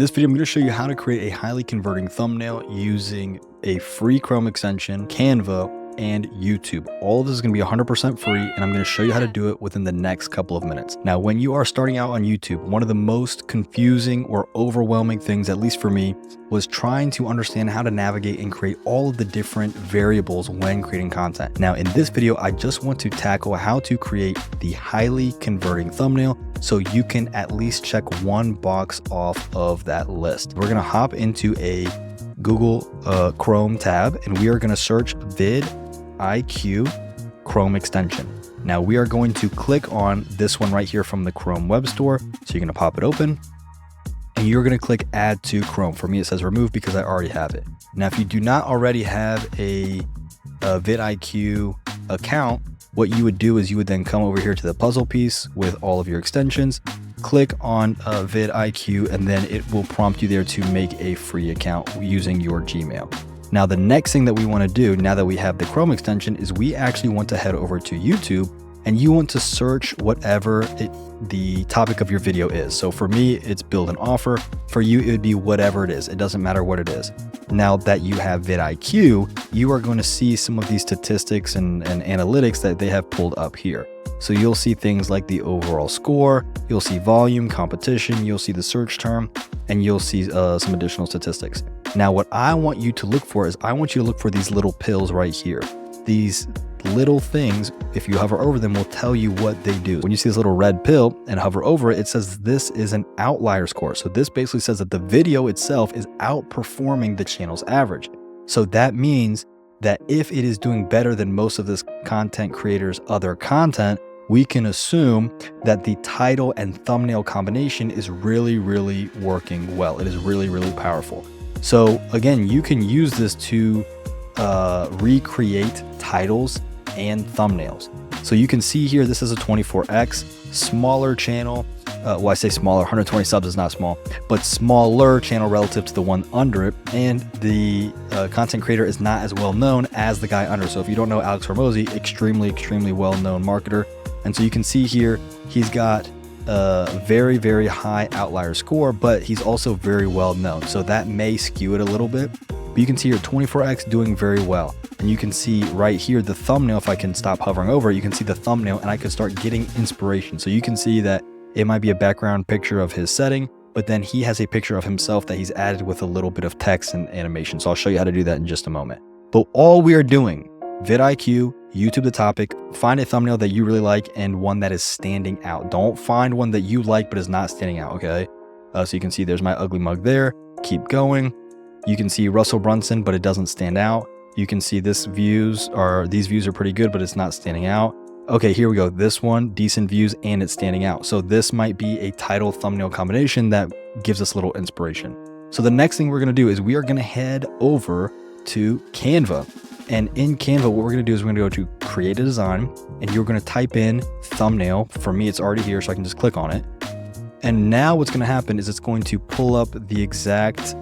In this video, I'm going to show you how to create a highly converting thumbnail using a free Chrome extension, Canva, and YouTube. All of this is going to be 100% free, and I'm going to show you how to do it within the next couple of minutes. Now, when you are starting out on YouTube, one of the most confusing or overwhelming things, at least for me, was trying to understand how to navigate and create all of the different variables when creating content. Now, in this video, I just want to tackle how to create the highly converting thumbnail so you can at least check one box off of that list. We're going to hop into a Google Chrome tab, and we are going to search vidIQ Chrome extension. Now we are going to click on this one right here from the Chrome web store. So you're going to pop it open and you're going to click add to Chrome. For me, it says remove because I already have it. Now, if you do not already have a vidIQ account, what you would do is you would then come over here to the puzzle piece with all of your extensions, click on vidIQ, and then it will prompt you there to make a free account using your Gmail. Now, the next thing that we want to do now that we have the Chrome extension is we actually want to head over to YouTube, and you want to search whatever the topic of your video is. So for me, it's build an offer. For you, it would be whatever it is. It doesn't matter what it is. Now that you have vidIQ, you are going to see some of these statistics and analytics that they have pulled up here. So you'll see things like the overall score, you'll see volume, competition, you'll see the search term, and you'll see some additional statistics. Now, what I want you to look for is I want you to look for these little pills right here. These little things, if you hover over them, will tell you what they do. When you see this little red pill and hover over it, it says this is an outlier score. So this basically says that the video itself is outperforming the channel's average. So that means that if it is doing better than most of this content creator's other content, we can assume that the title and thumbnail combination is really, really working well. It is really, really powerful. So again, you can use this to recreate titles and thumbnails. So you can see here, this is a 24x smaller channel. Well, I say smaller, 120 subs is not small, but smaller channel relative to the one under it. And the content creator is not as well known as the guy under. So if you don't know Alex extremely well-known marketer. And so you can see here, he's got a very, very high outlier score, but he's also very well known. So that may skew it a little bit, but you can see here 24x doing very well. And you can see right here, the thumbnail, if I can stop hovering over it, you can see the thumbnail and I can start getting inspiration. So you can see that it might be a background picture of his setting, but then he has a picture of himself that he's added with a little bit of text and animation. So I'll show you how to do that in just a moment. But all we are doing, vidIQ, YouTube the topic, find a thumbnail that you really like and one that is standing out. Don't find one that you like but is not standing out, okay? So you can see there's my ugly mug there. Keep going. You can see Russell Brunson, but it doesn't stand out. You can see these views are pretty good, but it's not standing out. Okay, here we go. This one, decent views, and it's standing out. So this might be a title thumbnail combination that gives us a little inspiration. So the next thing we're going to do is we are going to head over to Canva. And in Canva, what we're going to do is we're going to go to create a design, and you're going to type in thumbnail. For me, it's already here, so I can just click on it. And now what's going to happen is it's going to pull up the exact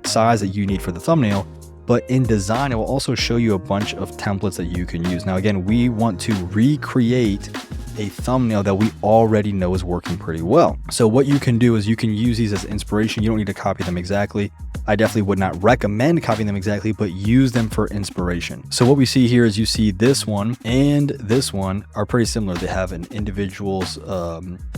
size that you need for the thumbnail. But in design, it will also show you a bunch of templates that you can use. Now, again, we want to recreate a thumbnail that we already know is working pretty well. So what you can do is you can use these as inspiration. You don't need to copy them exactly. I definitely would not recommend copying them exactly, but use them for inspiration. So what we see here is you see this one and this one are pretty similar. They have an individual's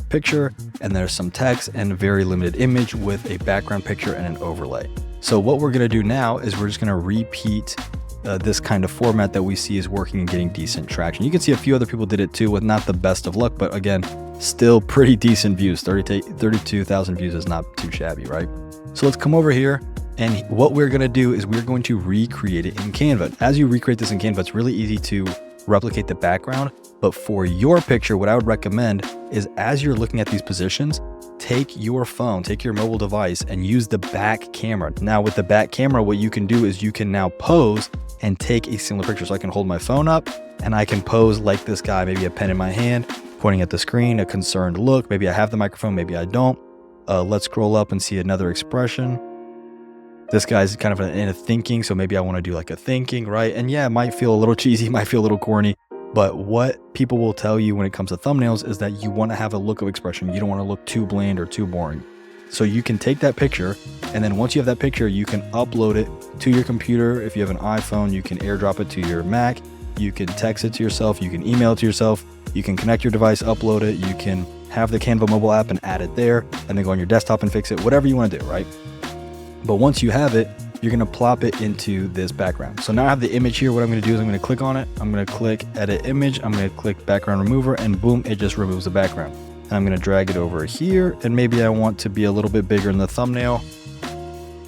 picture, and there's some text and a very limited image with a background picture and an overlay. So what we're going to do now is we're just going to repeat this kind of format that we see is working and getting decent traction. You can see a few other people did it too with not the best of luck, but again, still pretty decent views. 32,000 views is not too shabby, right? So let's come over here, and what we're going to do is we're going to recreate it in Canva. As you recreate this in Canva, it's really easy to replicate the background, but for your picture, what I would recommend is as you're looking at these positions, take your phone, take your mobile device and use the back camera. Now with the back camera, what you can do is you can now pose and take a similar picture. So I can hold my phone up and I can pose like this guy, maybe a pen in my hand, pointing at the screen, a concerned look. Maybe I have the microphone, maybe I don't. Let's scroll up and see another expression. This guy's kind of in a thinking, so maybe I want to do like a thinking, right? And yeah, it might feel a little cheesy, might feel a little corny, but what people will tell you when it comes to thumbnails is that you want to have a look of expression. You don't want to look too bland or too boring. So you can take that picture, and then once you have that picture, you can upload it to your computer. If you have an iPhone, you can airdrop it to your Mac. You can text it to yourself. You can email it to yourself. You can connect your device, upload it. You can have the Canva mobile app and add it there, and then go on your desktop and fix it, whatever you want to do, right? But once you have it, you're going to plop it into this background. So now I have the image here. What I'm going to do is I'm going to click on it. I'm going to click edit image. I'm going to click background remover, and boom, it just removes the background. And I'm going to drag it over here, and maybe I want to be a little bit bigger in the thumbnail.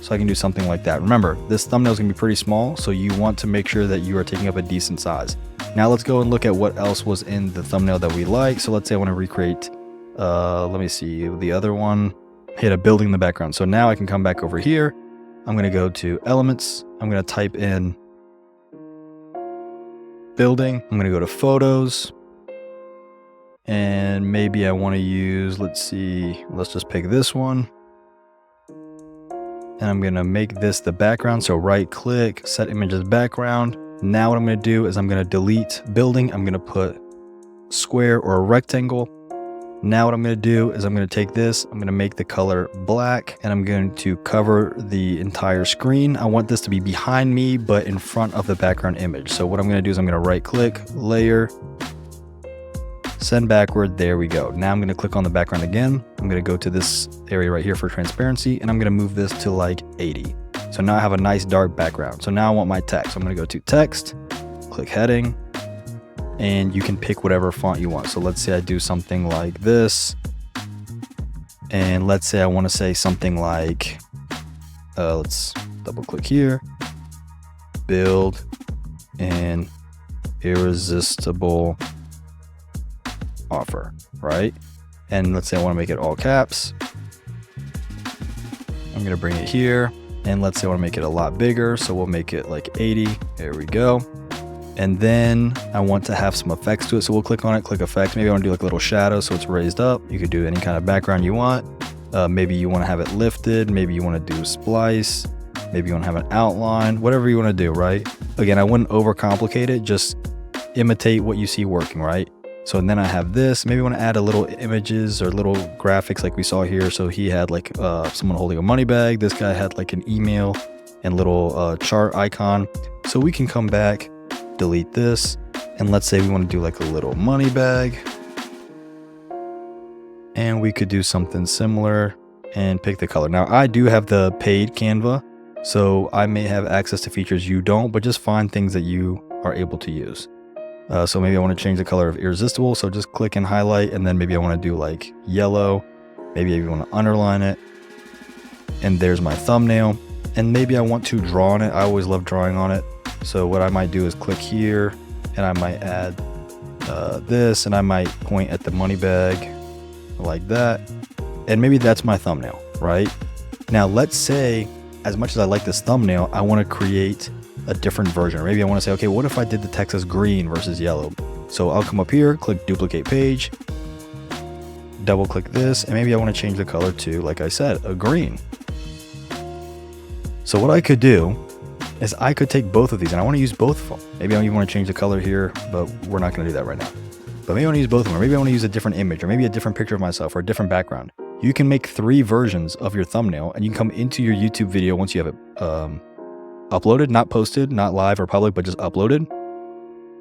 So I can do something like that. Remember, this thumbnail is going to be pretty small, so you want to make sure that you are taking up a decent size. Now let's go and look at what else was in the thumbnail that we like. So let's say I want to recreate, let me see, the other one, hit a building in the background. So now I can come back over here. I'm going to go to elements. I'm going to type in building. I'm going to go to photos. And maybe I want to use, let's see, let's just pick this one. And I'm going to make this the background. So right click, set image as background. Now what I'm going to do is I'm going to delete building. I'm going to put square or a rectangle. Now what I'm going to do is I'm going to take this, I'm going to make the color black, and I'm going to cover the entire screen. I want this to be behind me, but in front of the background image. So what I'm going to do is I'm going to right click, layer, send backward. There we go. Now I'm going to click on the background again. I'm going to go to this area right here for transparency, and I'm going to move this to like 80. So now I have a nice dark background. So now I want my text. I'm going to go to text, click heading, and you can pick whatever font you want. So let's say I do something like this. And let's say I want to say something like, let's double click here, build an irresistible offer, right? And let's say I want to make it all caps. I'm going to bring it here. And let's say I want to make it a lot bigger. So we'll make it like 80. There we go. And then I want to have some effects to it. So we'll click on it, click effects. Maybe I want to do like a little shadow so it's raised up. You could do any kind of background you want. Maybe you want to have it lifted. Maybe you want to do splice. Maybe you want to have an outline, whatever you want to do, right? Again, I wouldn't overcomplicate it. Just imitate what you see working, right? So and then I have this. Maybe I want to add a little images or little graphics like we saw here. So he had like someone holding a money bag. This guy had like an email and little chart icon. So we can come back, delete this, and let's say we want to do like a little money bag, and we could do something similar and pick the color. Now I do have the paid Canva, so I may have access to features you don't, but just find things that you are able to use. So maybe I want to change the color of irresistible, so just click and highlight, and then maybe I want to do like yellow. Maybe I want to underline it, and there's my thumbnail. And maybe I want to draw on it. I always love drawing on it. So what I might do is click here, and I might add this, and I might point at the money bag like that. And maybe that's my thumbnail, right? Now let's say, as much as I like this thumbnail, I want to create a different version. Or maybe I want to say, okay, what if I did the text as green versus yellow? So I'll come up here, click duplicate page, double click this, and maybe I want to change the color to, like I said, a green. So what I could do is I could take both of these, and I want to use both of them. Maybe I even want to change the color here, but we're not going to do that right now. But maybe I want to use both of them, or maybe I want to use a different image, or maybe a different picture of myself, or a different background. You can make 3 versions of your thumbnail, and you can come into your YouTube video once you have it uploaded, not posted, not live or public, but just uploaded.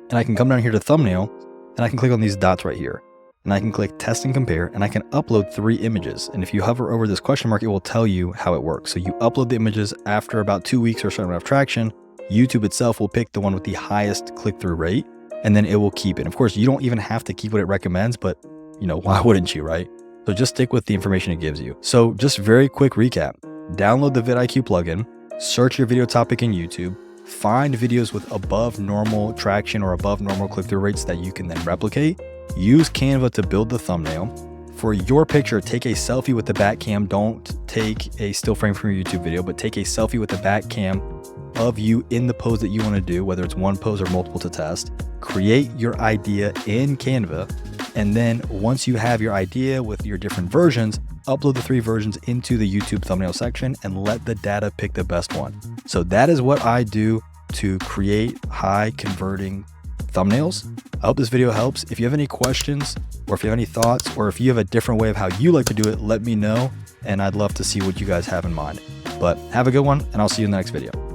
And I can come down here to thumbnail, and I can click on these dots right here. And I can click test and compare, and I can upload 3 images. And if you hover over this question mark, it will tell you how it works. So you upload the images. After about 2 weeks or so of traction, YouTube itself will pick the one with the highest click-through rate, and then it will keep it. Of course, you don't even have to keep what it recommends, but you know, why wouldn't you, right? So just stick with the information it gives you. So just very quick recap. Download the vidIQ plugin, search your video topic in YouTube, find videos with above normal traction or above normal click-through rates that you can then replicate. Use Canva to build the thumbnail. For your picture, take a selfie with the back cam. Don't take a still frame from your YouTube video, but take a selfie with the back cam of you in the pose that you want to do, whether it's one pose or multiple to test. Create your idea in Canva. And then once you have your idea with your different versions, upload the 3 versions into the YouTube thumbnail section and let the data pick the best one. So that is what I do to create high converting thumbnails. I hope this video helps. If you have any questions, or if you have any thoughts, or if you have a different way of how you like to do it, let me know, and I'd love to see what you guys have in mind. But have a good one, and I'll see you in the next video.